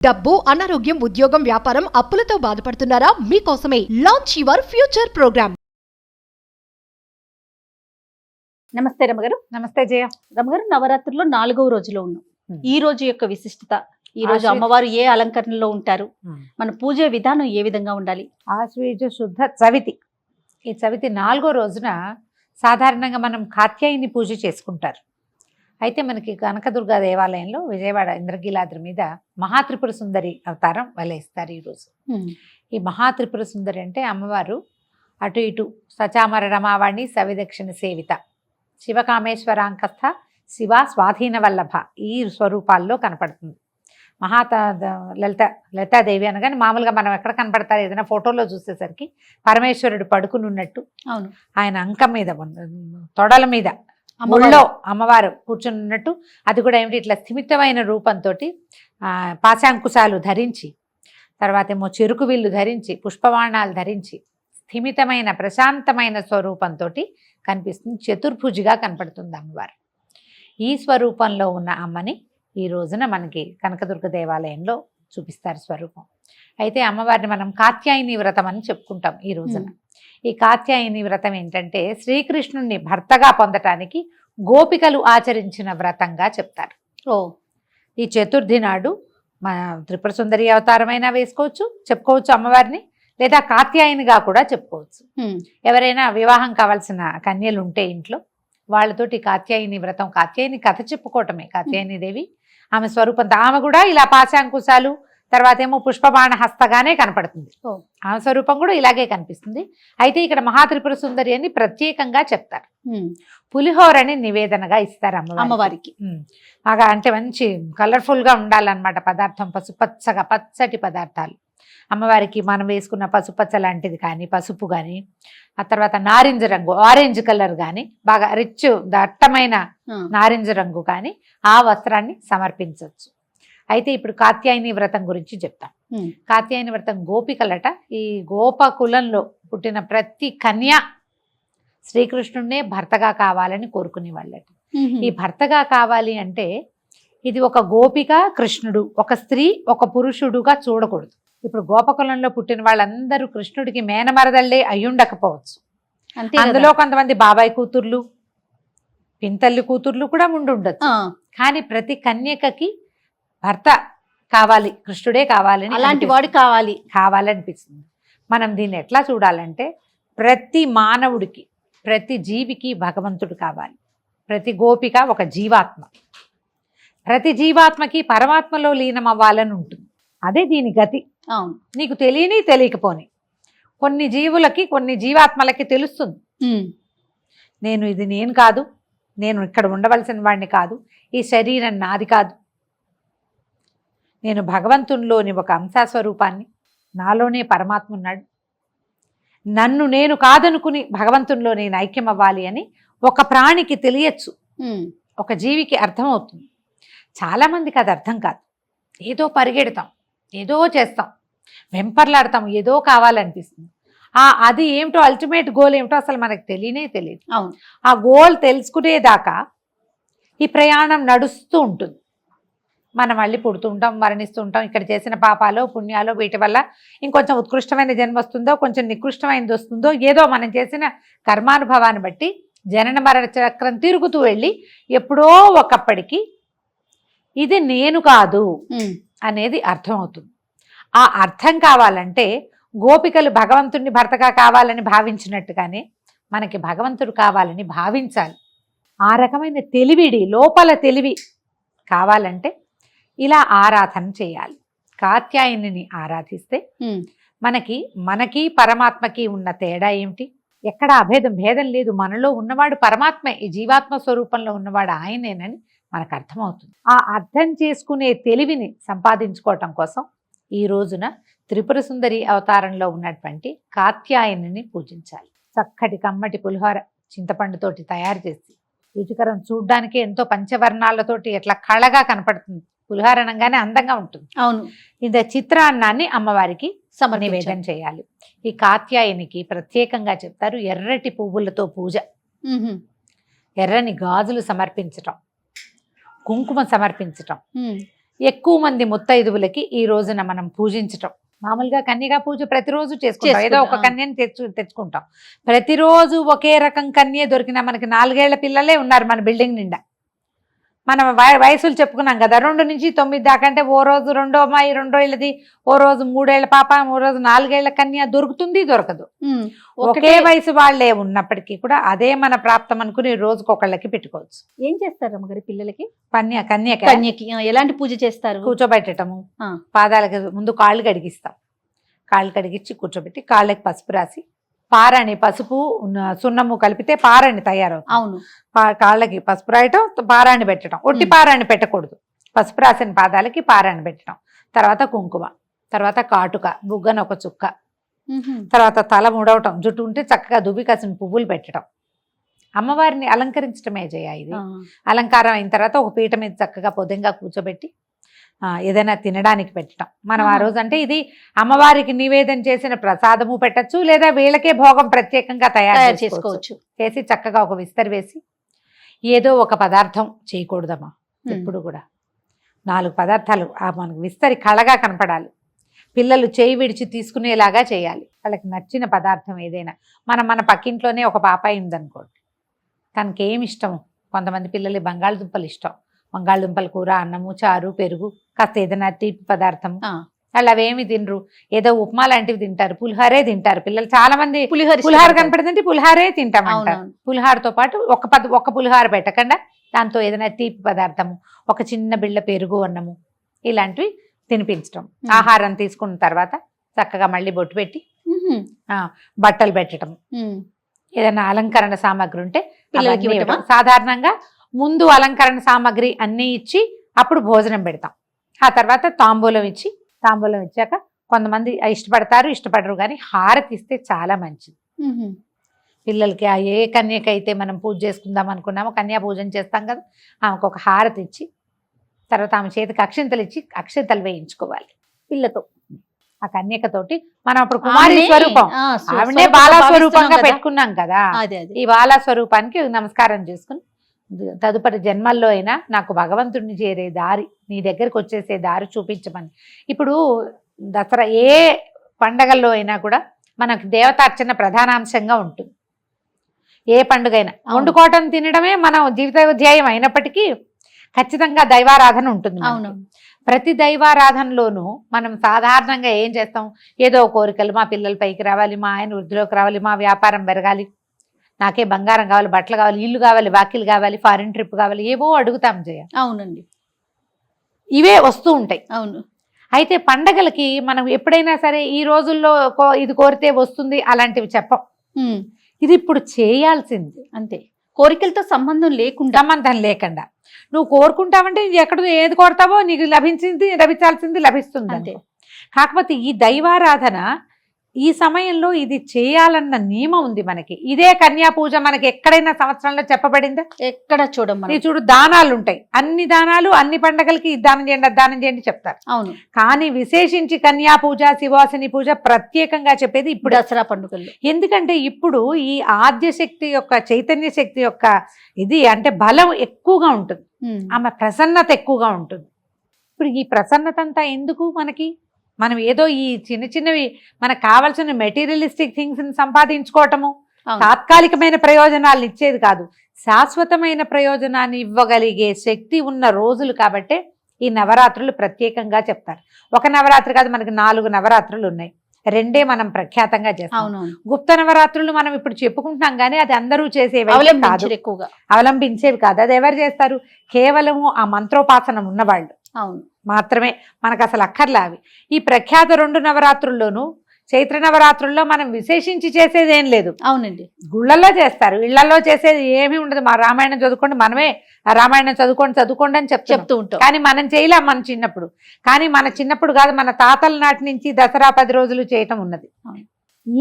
డబ్బు, అనారోగ్యం, ఉద్యోగం, వ్యాపారం, అప్పులతో బాధపడుతున్నారా? మీకోసమే లాంచ్ యువర్ ఫ్యూచర్ ప్రోగ్రామ్. నమస్తే రమగారు. నమస్తే జయ. రమగారు, నవరాత్రుల్లో 4వ రోజులో ఉన్నాం. ఈ రోజు యొక్క విశిష్టత, ఈ రోజు అమ్మవారు ఏ అలంకరణలో ఉంటారు, మన పూజ విధానం ఏ విధంగా ఉండాలి? ఆశ్వయుజ శుద్ధ చవితి. ఈ చవితి 4వ రోజున సాధారణంగా మనం కాత్యాయని పూజ చేసుకుంటారు. అయితే మనకి కనకదుర్గ దేవాలయంలో విజయవాడ ఇంద్రకీలాద్రి మీద మహాత్రిపుర సుందరి అవతారం వలేస్తారు ఈరోజు. ఈ మహాత్రిపుర సుందరి అంటే అమ్మవారు అటు ఇటు సచామర రమావాణి సవిదక్షిణ సేవిత శివకామేశ్వరాంకస్థ శివ స్వాధీన వల్లభ ఈ స్వరూపాల్లో కనపడుతుంది. లలితాదేవి అనగానే మామూలుగా మనం ఎక్కడ కనపడతారు, ఏదైనా ఫోటోలో చూసేసరికి పరమేశ్వరుడు పడుకుని ఉన్నట్టు, ఆయన అంకం మీద తొడల మీద ముళ్ళో అమ్మవారు కూర్చుని ఉన్నట్టు, అది కూడా ఏమిటి ఇట్లా స్థిమితమైన రూపంతో పాశాంకుశాలు ధరించి, తర్వాత ఏమో చెరుకు విల్లు ధరించి, పుష్పబాణాలు ధరించి స్థిమితమైన ప్రశాంతమైన స్వరూపంతో కనిపిస్తుంది. చతుర్భుజిగా కనపడుతుంది అమ్మవారు. ఈ స్వరూపంలో ఉన్న అమ్మని ఈ రోజున మనకి కనకదుర్గ దేవాలయంలో చూపిస్తారు స్వరూపం. అయితే అమ్మవారిని మనం కాత్యాయని వ్రతం అని చెప్పుకుంటాం ఈ రోజున. ఈ కాత్యాయని వ్రతం ఏంటంటే శ్రీకృష్ణుణ్ణి భర్తగా పొందటానికి గోపికలు ఆచరించిన వ్రతంగా చెప్తారు. ఈ చతుర్థి నాడు మన త్రిపుర సుందరి అవతారమైనా వేసుకోవచ్చు, చెప్పుకోవచ్చు అమ్మవారిని, లేదా కాత్యాయనిగా కూడా చెప్పుకోవచ్చు. ఎవరైనా వివాహం కావాల్సిన కన్యలు ఉంటే ఇంట్లో వాళ్ళతోటి కాత్యాయని వ్రతం, కాత్యాయని కథ చెప్పుకోవటమే. కాత్యాయని దేవి ఆమె స్వరూపంతో ఆమె కూడా ఇలా పాశాంకుశాలు, తర్వాత ఏమో పుష్పబాణ హస్తగానే కనపడుతుంది. ఆమె స్వరూపం కూడా ఇలాగే కనిపిస్తుంది. అయితే ఇక్కడ మహాత్రిపుర సుందరి అని ప్రత్యేకంగా చెప్తారు. పులిహోరని నివేదనగా ఇస్తారు అమ్మవారికి. బాగా అంటే మంచి కలర్ఫుల్గా ఉండాలన్నమాట పదార్థం, పసుపచ్చగా పచ్చటి పదార్థాలు. అమ్మవారికి మనం వేసుకున్న పసుపచ్చ లాంటిది కానీ, పసుపు కానీ, ఆ తర్వాత నారింజ రంగు, ఆరెంజ్ కలర్ కానీ, బాగా రిచ్ దట్టమైన నారింజ రంగు కానీ ఆ వస్త్రాన్ని సమర్పించవచ్చు. అయితే ఇప్పుడు కాత్యాయని వ్రతం గురించి చెప్తాం. కాత్యాయని వ్రతం గోపికలట, ఈ గోపకులంలో పుట్టిన ప్రతి కన్య శ్రీకృష్ణుడినే భర్తగా కావాలని కోరుకునే వాళ్ళట. ఈ భర్తగా కావాలి అంటే ఇది ఒక గోపిక కృష్ణుడు, ఒక స్త్రీ ఒక పురుషుడుగా చూడకూడదు. ఇప్పుడు గోపకులంలో పుట్టిన వాళ్ళందరూ కృష్ణుడికి మేనమరదళ్ళే అయ్యుండకపోవచ్చు. అందులో కొంతమంది బాబాయ్ కూతుర్లు, పింతల్లి కూతుర్లు కూడా ఉండొచ్చు. కానీ ప్రతి కన్యకకి భర్త కావాలి, కృష్ణుడే కావాలని, అలాంటి వాడు కావాలనిపిస్తుంది. మనం దీన్ని ఎట్లా చూడాలంటే ప్రతి మానవుడికి, ప్రతి జీవికి భగవంతుడు కావాలి. ప్రతి గోపిక ఒక జీవాత్మ, ప్రతి జీవాత్మకి పరమాత్మలో లీనం అవ్వాలని ఉంటుంది. అదే దీని గతి. నీకు తెలియని తెలియకపోని కొన్ని జీవులకి, కొన్ని జీవాత్మలకి తెలుస్తుంది, నేను కాదు, నేను ఇక్కడ ఉండవలసిన వాడిని కాదు, ఈ శరీరం నాది కాదు, నేను భగవంతునిలోని ఒక అంశస్వరూపాన్ని, నాలోనే పరమాత్మ ఉన్నాడు, నన్ను నేను కాదనుకుని భగవంతునిలో నేను ఐక్యం అవ్వాలి అని ఒక ప్రాణికి తెలియచ్చు, ఒక జీవికి అర్థమవుతుంది. చాలామందికి అది అర్థం కాదు. ఏదో పరిగెడతాం, ఏదో చేస్తాం, వెంపర్లాడతాం, ఏదో కావాలనిపిస్తుంది. అది ఏమిటో అల్టిమేట్ గోల్ ఏమిటో అసలు మనకు తెలియదు. ఆ గోల్ తెలుసుకునేదాకా ఈ ప్రయాణం నడుస్తూ ఉంటుంది. మనం మళ్ళీ పుడుతూ ఉంటాం, మరణిస్తూ ఉంటాం. ఇక్కడ చేసిన పాపాలో పుణ్యాలో వీటి వల్ల ఇంకొంచెం ఉత్కృష్టమైన జన్మ వస్తుందో, కొంచెం నికృష్టమైనది వస్తుందో, ఏదో మనం చేసిన కర్మానుభవాన్ని బట్టి జనన మరణ చక్రం తిరుగుతూ వెళ్ళి ఎప్పుడో ఒకప్పటికి ఇది నేను కాదు అనేది అర్థమవుతుంది. ఆ అర్థం కావాలంటే గోపికలు భగవంతుడిని భర్తగా కావాలని భావించినట్టుగానే మనకి భగవంతుడు కావాలని భావించాలి. ఆ రకమైన తెలివిడి, లోపల తెలివి కావాలంటే ఇలా ఆరాధన చేయాలి. కాత్యాయనిని ఆరాధిస్తే మనకి పరమాత్మకి ఉన్న తేడా ఏమిటి? ఎక్కడ భేదం లేదు. మనలో ఉన్నవాడు పరమాత్మే, ఈ జీవాత్మ స్వరూపంలో ఉన్నవాడు ఆయనేనని మనకు అర్థమవుతుంది. ఆ అర్థం చేసుకునే తెలివిని సంపాదించుకోవటం కోసం ఈ రోజున త్రిపుర సుందరి అవతారంలో ఉన్నటువంటి కాత్యాయనిని పూజించాలి. చక్కటి కమ్మటి పులిహోర చింతపండుతోటి తయారు చేసి, రుచికరం చూడ్డానికి ఎంతో పంచవర్ణాలతోటి ఎట్లా కళగా కనపడుతుంది. పులిహోర అనగానే అందంగా ఉంటుంది. అవును. ఇంత చిత్రాన్నాన్ని అమ్మవారికి నివేదన చేయాలి. ఈ కాత్యాయనికి ప్రత్యేకంగా చెప్తారు ఎర్రటి పువ్వులతో పూజ, ఎర్రని గాజులు సమర్పించటం, కుంకుమ సమర్పించటం, ఎక్కువ మంది ముత్తైదువులకి ఈ రోజున మనం పూజించటం. మామూలుగా కన్యగా పూజ ప్రతిరోజు చేసుకుంటాం, ఏదో ఒక కన్యని తెచ్చుకుంటాం. ప్రతిరోజు ఒకే రకం కన్య దొరికినా మనకి 4 ఏళ్ల పిల్లలే ఉన్నారు మన బిల్డింగ్ నిండా. మనం వయసులు చెప్పుకున్నాం కదా, 2 నుంచి 9 దాకా. అంటే ఓ రోజు 2వ అమ్మాయి 2 ఏళ్ళది, ఓ రోజు 3 ఏళ్ల పాప, ఓ రోజు 4 ఏళ్ల కన్య దొరుకుతుంది, దొరకదు. ఒకే వయసు వాళ్లే ఉన్నప్పటికీ కూడా అదే మన ప్రాప్తం అనుకుని రోజుకొకళ్ళకి పెట్టుకోవచ్చు. ఏం చేస్తారు అమ్మగారి పిల్లలకి? కన్యకి ఎలాంటి పూజ చేస్తారు? కూర్చోబెట్టటము, పాదాలకి ముందు కాళ్ళు కడిగిస్తాం, కాళ్ళు కడిగించి కూర్చోబెట్టి కాళ్ళకి పసుపు రాసి, పారాణి పసుపు సున్నము కలిపితే పారాణి తయారవుతుంది. అవును, కాళ్ళకి పసుపు రాయటం, పారాణి పెట్టడం. ఒట్టి పారాణి పెట్టకూడదు, పసుపు రాసిన పాదాలకి పారాణి పెట్టడం. తర్వాత కుంకుమ, తర్వాత కాటుక, బుగ్గన ఒక చుక్క, తర్వాత తల ముడవటం, జుట్టు ఉంటే చక్కగా దువ్వి కాసిన పువ్వులు పెట్టడం. అమ్మవారిని అలంకరించడమే ఇది. అలంకారం అయిన తర్వాత ఒక పీట మీద చక్కగా పొద్దుగా కూర్చోబెట్టి ఏదైనా తినడానికి పెట్టడం. మనం ఆ రోజు అంటే ఇది అమ్మవారికి నివేదన చేసిన ప్రసాదము పెట్టచ్చు, లేదా వీళ్ళకే భోగం ప్రత్యేకంగా తయారు చేసుకోవచ్చు. చేసి చక్కగా ఒక విస్తరి వేసి ఏదో ఒక పదార్థం చేయకూడదమ్మా. ఎప్పుడు కూడా 4 పదార్థాలు మనకు విస్తరి కళగా కనపడాలి. పిల్లలు చేయి విడిచి తీసుకునేలాగా చేయాలి. వాళ్ళకి నచ్చిన పదార్థం ఏదైనా. మన పక్కింట్లోనే ఒక పాపాయి ఉందనుకోండి, తనకి ఏమి ఇష్టము. కొంతమంది పిల్లలు బంగాళదుంపలు ఇష్టం, బంగాళదుంపల కూర, అన్నము, చారు, పెరుగు, కాస్త ఏదైనా తీపి పదార్థం. వాళ్ళు అవేమి తినరు, ఏదో ఉప్మా లాంటివి తింటారు, పులిహారే తింటారు పిల్లలు. చాలా మంది పులిహార కనపడుతుంటే పులిహారే తింటామంటారు. పులిహారతో పాటు ఒక పులిహార పెట్టకుండా దాంతో ఏదైనా తీపి పదార్థము, ఒక చిన్న బిళ్ళ పెరుగు, అన్నము, ఇలాంటివి తినిపించడం. ఆహారం తీసుకున్న తర్వాత చక్కగా మళ్ళీ బొట్టు పెట్టి బట్టలు పెట్టడం. ఏదైనా అలంకరణ సామాగ్రి ఉంటే పిల్లలకి సాధారణంగా ముందు అలంకరణ సామాగ్రి అన్నీ ఇచ్చి అప్పుడు భోజనం పెడతాం. ఆ తర్వాత తాంబూలం ఇచ్చాక కొంతమంది ఇష్టపడరు, కానీ హారతి ఇస్తే చాలా మంచిది పిల్లలకి. ఏ కన్యకైతే మనం పూజ చేసుకుందాం అనుకున్నామో, కన్యా పూజన చేస్తాం కదా, ఆమెకు ఒక హారతి ఇచ్చి తర్వాత ఆమె చేతికి అక్షింతలు ఇచ్చి అక్షింతలు వేయించుకోవాలి పిల్లతో. ఆ కన్యకతోటి మనం అప్పుడు కుమారి స్వరూపం, ఆవిడే బాలా స్వరూపంగా పెట్టుకున్నాం కదా, ఈ బాలా స్వరూపానికి నమస్కారం చేసుకుని తదుపరి జన్మల్లో అయినా నాకు భగవంతుడిని చేరే దారి, నీ దగ్గరికి వచ్చేసే దారి చూపించమని. ఇప్పుడు దసరా ఏ పండగల్లో అయినా కూడా మనకు దేవతార్చన ప్రధానాంశంగా ఉంటుంది. ఏ పండుగ అయినా వండుకోవటం తినడమే మన జీవితోధ్యాయం అయినప్పటికీ ఖచ్చితంగా దైవారాధన ఉంటుంది. ప్రతి దైవారాధనలోనూ మనం సాధారణంగా ఏం చేస్తాం, ఏదో కోరికలు, మా పిల్లల పైకి రావాలి, మా ఆయన వృద్ధిలోకి రావాలి, మా వ్యాపారం పెరగాలి, నాకే బంగారం కావాలి, బట్టలు కావాలి, ఇల్లు కావాలి, వాకిలు కావాలి, ఫారిన్ ట్రిప్ కావాలి, ఏవో అడుగుతాం జయ. అవునండి, ఇవే వస్తూ ఉంటాయి. అవును. అయితే పండగలకి మనం ఎప్పుడైనా సరే ఈ రోజుల్లో ఇది కోరితే వస్తుంది అలాంటివి చెప్పం. ఇది ఇప్పుడు చేయాల్సింది అంతే. కోరికలతో సంబంధం లేకుండా నువ్వు కోరుకుంటావంటే ఎక్కడ ఏది కోరుతావో నీకు లభించాల్సింది లభిస్తుంది అంతే. కాకపోతే ఈ దైవారాధన ఈ సమయంలో ఇది చేయాలన్న నియమం ఉంది మనకి. ఇదే కన్యా పూజ మనకి ఎక్కడైనా సంవత్సరంలో చెప్పబడిందా? ఎక్కడ చూడమ్మా. చూడు, దానాలు ఉంటాయి, అన్ని దానాలు అన్ని పండగలకి దానం చేయండి చెప్తారు. అవును. కానీ విశేషించి కన్యా పూజ, శివాసిని పూజ ప్రత్యేకంగా చెప్పేది ఇప్పుడు దసరా పండుగల్లో. ఎందుకంటే ఇప్పుడు ఈ ఆద్య శక్తి యొక్క, చైతన్య శక్తి యొక్క ఇది అంటే బలం ఎక్కువగా ఉంటుంది, ఆమె ప్రసన్నత ఎక్కువగా ఉంటుంది. ఇప్పుడు ఈ ప్రసన్నత అంతా ఎందుకు మనకి? మనం ఏదో ఈ చిన్నవి మనకు కావాల్సిన మెటీరియలిస్టిక్ థింగ్స్ సంపాదించుకోవటము, తాత్కాలికమైన ప్రయోజనాలు ఇచ్చేది కాదు, శాశ్వతమైన ప్రయోజనాన్ని ఇవ్వగలిగే శక్తి ఉన్న రోజులు కాబట్టే ఈ నవరాత్రులు ప్రత్యేకంగా చెప్తారు. ఒక నవరాత్రి కాదు, మనకి 4 నవరాత్రులు ఉన్నాయి. 2 మనం ప్రఖ్యాతంగా చేస్తాం. గుప్త నవరాత్రులు మనం ఇప్పుడు చెప్పుకుంటున్నాం, కానీ అది అందరూ చేసేవి ఎక్కువగా అవలంబించేవి కాదు. అది ఎవరు చేస్తారు? కేవలము ఆ మంత్రోపాసనం ఉన్నవాళ్ళు మాత్రమే. మనకు అసలు అక్కర్లే అవి. ఈ ప్రఖ్యాత 2 నవరాత్రుల్లోనూ చైత్ర నవరాత్రుల్లో మనం విశేషించి చేసేది ఏం లేదు. అవునండి, గుళ్ళల్లో చేస్తారు, ఇళ్లలో చేసేది ఏమీ ఉండదు. మా రామాయణం చదువుకోండి, మనమే రామాయణం చదువుకోండి అని చెప్తూ ఉంటాం, కానీ మనం చేయలేం మన చిన్నప్పుడు. కానీ మన చిన్నప్పుడు కాదు, మన తాతల నాటి నుంచి దసరా 10 రోజులు చేయటం ఉన్నది.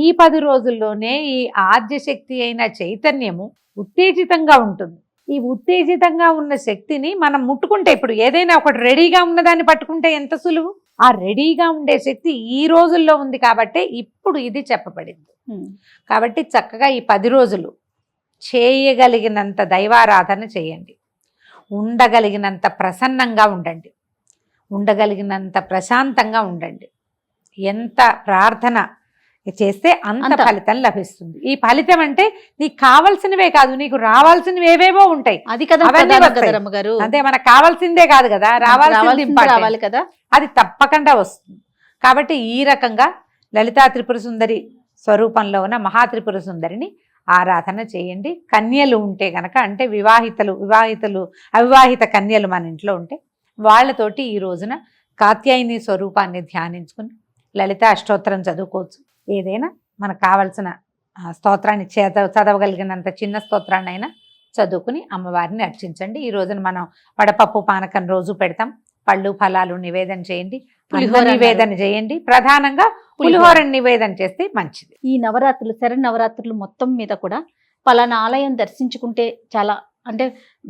ఈ 10 రోజుల్లోనే ఈ ఆద్యశక్తి అయిన చైతన్యము ఉత్తేజితంగా ఉంటుంది. ఈ ఉత్తేజితంగా ఉన్న శక్తిని మనం ముట్టుకుంటే, ఇప్పుడు ఏదైనా ఒకటి రెడీగా ఉన్నదాన్ని పట్టుకుంటే ఎంత సులువు. ఆ రెడీగా ఉండే శక్తి ఈ రోజుల్లో ఉంది కాబట్టి ఇప్పుడు ఇది చెప్పబడింది. కాబట్టి చక్కగా ఈ 10 రోజులు చేయగలిగినంత దైవారాధన చేయండి, ఉండగలిగినంత ప్రసన్నంగా ఉండండి. ఉండగలిగినంత ప్రశాంతంగా ఉండండి. ఎంత ప్రార్థన చేస్తే అంత ఫలితం లభిస్తుంది. ఈ ఫలితం అంటే నీకు కావాల్సినవే కాదు, నీకు రావాల్సినవి ఏవేవో ఉంటాయి. అది కదా గారు, అంటే మనకు కావాల్సిందే కాదు కదా, రావాలి కదా, అది తప్పకుండా వస్తుంది. కాబట్టి ఈ రకంగా లలితా త్రిపుర సుందరి స్వరూపంలో ఉన్న మహాత్రిపుర సుందరిని ఆరాధన చేయండి. కన్యలు ఉంటే గనక, అంటే అవివాహిత కన్యలు మన ఇంట్లో ఉంటే వాళ్ళతోటి ఈ రోజున కాత్యాయని స్వరూపాన్ని ధ్యానించుకుని లలిత అష్టోత్తరం చదువుకోవచ్చు. ఏదైనా మనకు కావలసిన స్తోత్రాన్ని చదవగలిగినంత చిన్న స్తోత్రాన్ని అయినా చదువుకుని అమ్మవారిని అర్చించండి. ఈ రోజున మనం వడపప్పు పానకం రోజు పెడతాం. పళ్ళు ఫలాలు నివేదన చేయండి, పులిహోర నివేదన చేయండి. ప్రధానంగా పులిహోర నివేదన చేస్తే మంచిది. ఈ నవరాత్రులు, శరన్నవరాత్రులు మొత్తం మీద కూడా పలానా ఆలయం దర్శించుకుంటే చాలా, అంటే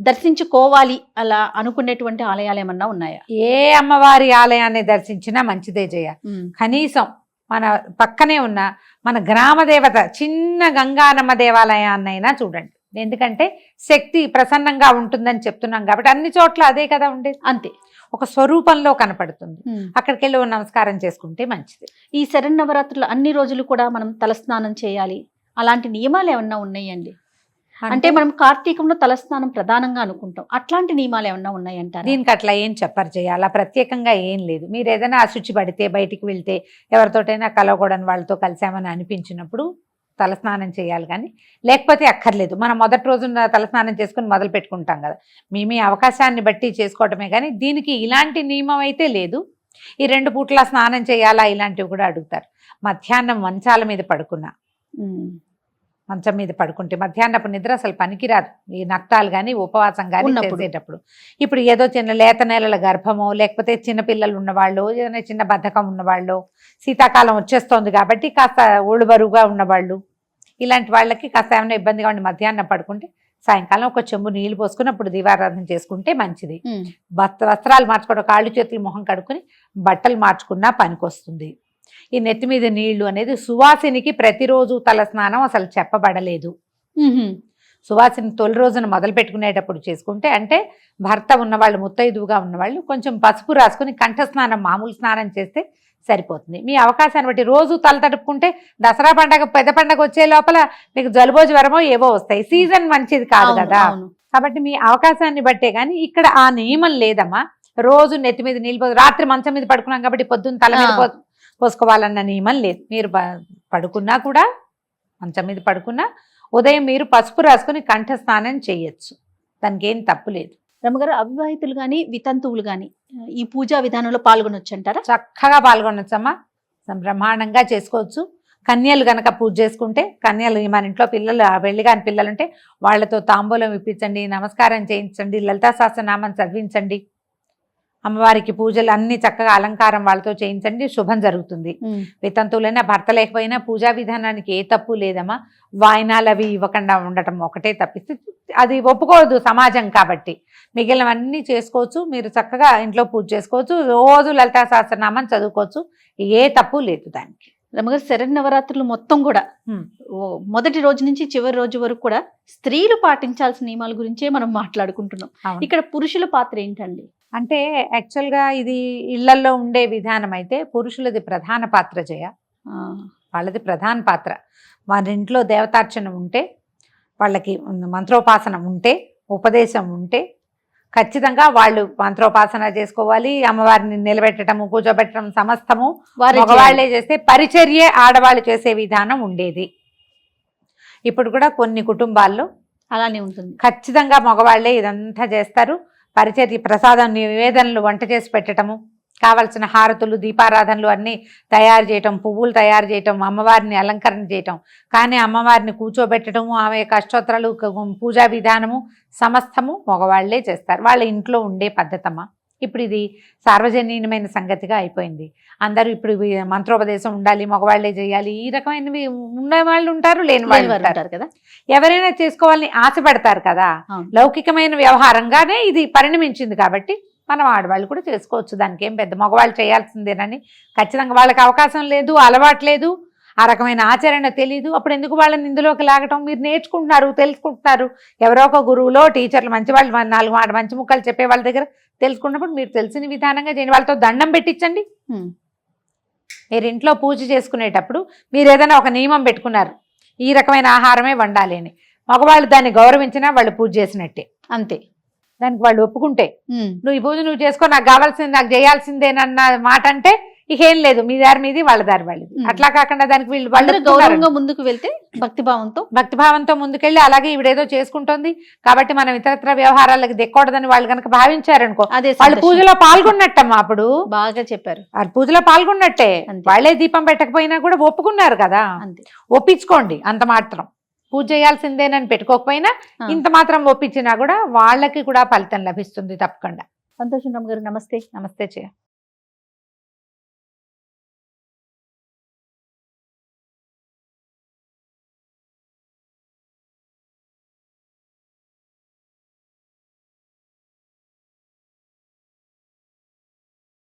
దర్శించుకోవాలి అలా అనుకునేటువంటి ఆలయాలు ఏమన్నా ఉన్నాయా? ఏ అమ్మవారి ఆలయాన్ని దర్శించినా మంచిదే జయ. కనీసం మన పక్కనే ఉన్న మన గ్రామ దేవత చిన్న గంగానమ్మ దేవాలయాన్నైనా చూడండి. ఎందుకంటే శక్తి ప్రసన్నంగా ఉంటుందని చెప్తున్నాం కాబట్టి అన్ని చోట్ల అదే కదా ఉండేది. అంతే, ఒక స్వరూపంలో కనపడుతుంది. అక్కడికి వెళ్ళి నమస్కారం చేసుకుంటే మంచిది. ఈ శరన్నవరాత్రులు అన్ని రోజులు కూడా మనం తలస్నానం చేయాలి, అలాంటి నియమాలు ఏమన్నా ఉన్నాయండి? అంటే మనం కార్తీకంలో తలస్నానం ప్రధానంగా అనుకుంటాం, అట్లాంటి నియమాలు ఏమన్నా ఉన్నాయంటారు? దీనికి అట్లా ఏం చెప్పరు చేయాలి, అలా ప్రత్యేకంగా ఏం లేదు. మీరు ఏదైనా అశుచి పడితే, బయటికి వెళ్తే, ఎవరితోటైనా కలవకూడని వాళ్ళతో కలిసామని అనిపించినప్పుడు తలస్నానం చేయాలి, కానీ లేకపోతే అక్కర్లేదు. మనం మొదటి రోజున తలస్నానం చేసుకుని మొదలు పెట్టుకుంటాం కదా, మీ అవకాశాన్ని బట్టి చేసుకోవటమే. కానీ దీనికి ఇలాంటి నియమం అయితే లేదు. ఈ 2 పూట్ల స్నానం చేయాలా ఇలాంటివి కూడా అడుగుతారు. మధ్యాహ్నం మంచాల మీద పడుకున్నా, మంచం మీద పడుకుంటే మధ్యాహ్నపు నిద్ర అసలు పనికిరాదు. ఈ నక్తాలు కానీ ఉపవాసం కానీ చేసేటప్పుడు. ఇప్పుడు ఏదో చిన్న లేత నెలల గర్భమో, లేకపోతే చిన్నపిల్లలు ఉన్నవాళ్ళు, ఏదైనా చిన్న బద్ధకం ఉన్నవాళ్ళు, శీతాకాలం వచ్చేస్తోంది కాబట్టి కాస్త ఒళ్ళు బరువుగా ఉన్నవాళ్ళు, ఇలాంటి వాళ్ళకి కాస్త ఏమైనా ఇబ్బందిగా ఉండి మధ్యాహ్నం పడుకుంటే సాయంకాలం ఒక చెంబు నీళ్లు పోసుకుని అప్పుడు దీపారాధన చేసుకుంటే మంచిది. వస్త్రాలు మార్చుకోవడం, కాళ్ళు చేతులు మొహం కడుక్కుని బట్టలు మార్చుకున్నా పనికొస్తుంది. ఈ నెత్తి మీద నీళ్లు అనేది సువాసినికి ప్రతిరోజు తల స్నానం అసలు చెప్పబడలేదు. సువాసిని తొలి రోజున మొదలు పెట్టుకునేటప్పుడు చేసుకుంటే, అంటే భర్త ఉన్నవాళ్ళు, ముత్తైదువుగా ఉన్నవాళ్ళు కొంచెం పసుపు రాసుకుని కంఠస్నానం, మామూలు స్నానం చేస్తే సరిపోతుంది. మీ అవకాశాన్ని బట్టి రోజు తల తడుపుకుంటే దసరా పండగ, పెద్ద పండగ వచ్చే లోపల మీకు జలుబో జ్వరమో ఏవో వస్తాయి. సీజన్ మంచిది కాదు కదా, కాబట్టి మీ అవకాశాన్ని బట్టే. కానీ ఇక్కడ ఆ నియమం లేదమ్మా. రోజు నెత్తి మీద నీళ్ళు, రాత్రి మంచం మీద పడుకున్నాం కాబట్టి పొద్దున్న తల మీద పోసుకోవాలన్న నియమం లేదు. మీరు పడుకున్నా కూడా, మంచం మీద పడుకున్నా ఉదయం మీరు పసుపు రాసుకుని కంఠ స్నానం చేయొచ్చు, దానికి ఏం తప్పు లేదు. రమ్మగారు, అవివాహితులు కానీ వితంతువులు కానీ ఈ పూజా విధానంలో పాల్గొనొచ్చు అంటారా? చక్కగా పాల్గొనొచ్చమ్మా, బ్రహ్మాండంగా చేసుకోవచ్చు. కన్యలు గనక పూజ చేసుకుంటే, కన్యలు మన ఇంట్లో పిల్లలు, పెళ్లి కాని పిల్లలుంటే వాళ్ళతో తాంబూలం ఇప్పించండి, నమస్కారం చేయించండి, లలితా సహస్రనామం చదివించండి, అమ్మవారికి పూజలు అన్ని చక్కగా అలంకారం వాళ్ళతో చేయించండి, శుభం జరుగుతుంది. వితంతువులైనా భర్త లేకపోయినా పూజా విధానానికి ఏ తప్పు లేదమ్మా. వాయినాలు అవి ఇవ్వకుండా ఉండటం ఒకటే తప్పిస్తే అది ఒప్పుకోదు సమాజం కాబట్టి. మిగిలినవన్నీ చేసుకోవచ్చు. మీరు చక్కగా ఇంట్లో పూజ చేసుకోవచ్చు, రోజు లలితా సహస్రనామం చదువుకోవచ్చు, ఏ తప్పు లేదు దానికి. రమ్మగారు, శరన్నవరాత్రులు మొత్తం కూడా మొదటి రోజు నుంచి చివరి రోజు వరకు కూడా స్త్రీలు పాటించాల్సిన నియమాల గురించే మనం మాట్లాడుకుంటున్నాం. ఇక్కడ పురుషుల పాత్ర ఏంటండి? అంటే యాక్చువల్గా ఇది ఇళ్లల్లో ఉండే విధానం అయితే పురుషులది ప్రధాన పాత్ర జయ. వాళ్ళది ప్రధాన పాత్ర. వారి ఇంట్లో దేవతార్చన ఉంటే, వాళ్ళకి మంత్రోపాసన ఉంటే, ఉపదేశం ఉంటే ఖచ్చితంగా వాళ్ళు మంత్రోపాసన చేసుకోవాలి. అమ్మవారిని నిలబెట్టడము, కూర్చోబెట్టడం సమస్తము మగవాళ్లే చేస్తే, పరిచర్యే ఆడవాళ్ళు చేసే విధానం ఉండేది. ఇప్పుడు కూడా కొన్ని కుటుంబాల్లో అలానే ఉంటుంది. ఖచ్చితంగా మగవాళ్లే ఇదంతా చేస్తారు. పరిచర్య, ప్రసాదం, నివేదనలు, వంట చేసి పెట్టడము, కావలసిన హారతులు, దీపారాధనలు అన్నీ తయారు చేయటం, పువ్వులు తయారు చేయటం, అమ్మవారిని అలంకరణ చేయటం. కానీ అమ్మవారిని కూర్చోబెట్టడము, ఆమె యొక్క అష్టోత్తరాలు, పూజా విధానము సమస్తము మగవాళ్లే చేస్తారు. వాళ్ళ ఇంట్లో ఉండే పద్ధతమ్మా. ఇప్పుడు ఇది సార్వజనీయమైన సంగతిగా అయిపోయింది. అందరూ ఇప్పుడు మంత్రోపదేశం ఉండాలి, మగవాళ్లే చేయాలి, ఈ రకమైనవి ఉన్న వాళ్ళు ఉంటారు, లేని వాళ్ళు ఉంటారు కదా. ఎవరైనా చేసుకోవాలని ఆశపడతారు కదా. లౌకికమైన వ్యవహారంగానే ఇది పరిణమించింది కాబట్టి మనం ఆడవాళ్ళు కూడా చేసుకోవచ్చు. దానికి ఏం పెద్ద మగవాళ్ళు చేయాల్సిందేనని ఖచ్చితంగా వాళ్ళకి అవకాశం లేదు, అలవాటు లేదు, ఆ రకమైన ఆచరణ తెలియదు. అప్పుడు ఎందుకు వాళ్ళని ఇందులోకి లాగటం? మీరు నేర్చుకుంటున్నారు, తెలుసుకుంటున్నారు. ఎవరో ఒక గురువులో టీచర్లు మంచి వాళ్ళు 4 మంచి ముక్కలు చెప్పే వాళ్ళ దగ్గర తెలుసుకున్నప్పుడు మీరు తెలిసిన విధానంగా చేయండి. వాళ్ళతో దండం పెట్టించండి. మీరు ఇంట్లో పూజ చేసుకునేటప్పుడు మీరు ఏదైనా ఒక నియమం పెట్టుకున్నారు, ఈ రకమైన ఆహారమే వండాలి అని. మగవాళ్ళు దాన్ని గౌరవించినా వాళ్ళు పూజ చేసినట్టే. అంతే. దానికి వాళ్ళు ఒప్పుకుంటే నువ్వు ఈ పూజ నువ్వు చేసుకో, నాకు కావాల్సింది నాకు చేయాల్సిందేనన్న మాట అంటే ఇక ఏం లేదు, మీ దారి మీది వాళ్ళ దారి వాళ్ళది. అట్లా కాకుండా దానికి వీళ్ళు గౌరవంగా ముందుకు వెళ్తే భక్తిభావంతో ముందుకెళ్ళి అలాగే ఈవిడేదో చేసుకుంటోంది కాబట్టి మనం ఇతరత్ర వ్యవహారాలకు దెక్కకూడదని వాళ్ళు కనుక భావించారనుకో, వాళ్ళు పూజలో పాల్గొన్నట్టమ్మా. అప్పుడు బాగా చెప్పారు, వాళ్ళు పూజలో పాల్గొన్నట్టే. వాళ్ళే దీపం పెట్టకపోయినా కూడా ఒప్పుకున్నారు కదా, ఒప్పించుకోండి. అంత మాత్రం పూజ చేయాల్సిందేనని పెట్టుకోకపోయినా ఇంత మాత్రం ఒప్పించినా కూడా వాళ్ళకి కూడా ఫలితం లభిస్తుంది తప్పకుండా. సంతోషం గారు. నమస్తే. నమస్తే చేయ.